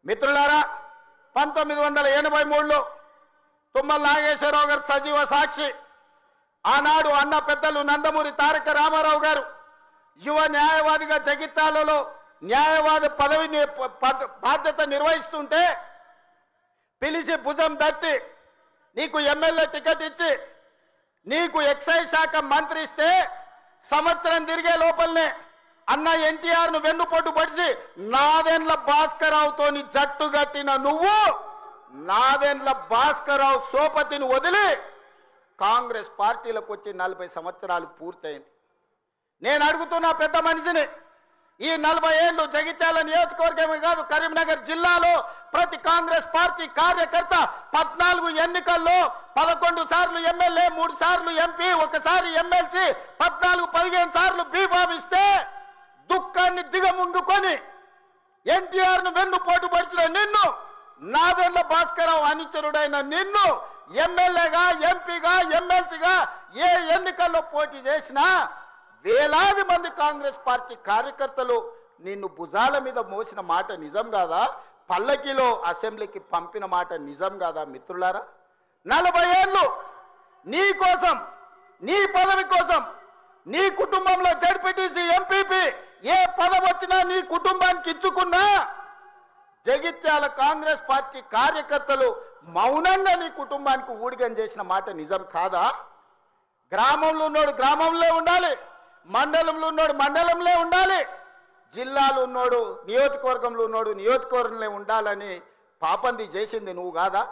మిత్రులారా 1983లో తుమ్మల నాగేశ్వరరావు గారు సజీవ సాక్షి. ఆనాడు అన్న పెద్దలు నందమూరి తారక రామారావు గారు యువ న్యాయవాదిగా జగిత్యాలలో న్యాయవాది పదవిని బాధ్యత నిర్వహిస్తుంటే పిలిచి భుజం తట్టి నీకు ఎమ్మెల్యే టికెట్ ఇచ్చి నీకు ఎక్సైజ్ శాఖ మంత్రి ఇస్తే సంవత్సరం తిరిగే లోపలనే అన్న ఎన్టీఆర్ను వెన్నుపోటు పడిచి నాదెండ్ల భాస్కరరావుతోని జట్టు కట్టిన నువ్వు నాదెండ్ల భాస్కరరావు సోపతిని వదిలి కాంగ్రెస్ పార్టీలకు వచ్చి 40 సంవత్సరాలు పూర్తయింది. నేను అడుగుతున్నా పెద్ద మనిషిని, ఈ 40 ఏళ్ళు జగిత్యాల నియోజకవర్గమే కాదు కరీంనగర్ జిల్లాలో ప్రతి కాంగ్రెస్ పార్టీ కార్యకర్త 14 ఎన్నికల్లో 11 సార్లు ఎమ్మెల్యే, 3 సార్లు ఎంపీ, 1 సారి ఎమ్మెల్సీ, 14-15 సార్లు బీభావిస్తే దుఃఖాన్ని దిగముంగుకొని ఎన్టీఆర్ను వెన్నుపోటు పడిచిన నిన్ను, నాదెండ్ల భాస్కరరావు అనుచరుడైన నిన్ను ఎమ్మెల్యేగా, ఎంపీగా, ఎమ్మెల్సీగా ఏ ఎన్నికల్లో పోటీ చేసినా వేలాది మంది కాంగ్రెస్ పార్టీ కార్యకర్తలు నిన్ను భుజాల మీద మోసిన మాట నిజం కాదా? పల్లకిలో అసెంబ్లీకి పంపిన మాట నిజం కాదా? మిత్రులారా, 40 ఏళ్ళు నీ కోసం, నీ పదవి కోసం, నీ కుటుంబంలో జడ్పీటీసీ, ఎంపీపీ ఏ పదవి వచ్చినా నీ కుటుంబానికి ఇచ్చుకున్నా జగిత్యాల కాంగ్రెస్ పార్టీ కార్యకర్తలు మౌనంగా నీ కుటుంబానికి ఊడిగం చేసిన మాట నిజం కాదా? గ్రామంలో ఉన్నోడు గ్రామంలో ఉండాలి, మండలంలో ఉన్నోడు మండలంలో ఉండాలి, జిల్లాలో ఉన్నోడు నియోజకవర్గంలో ఉన్నోడు నియోజకవర్గంలో ఉండాలని పాపంది చేసింది నువ్వు కాదా?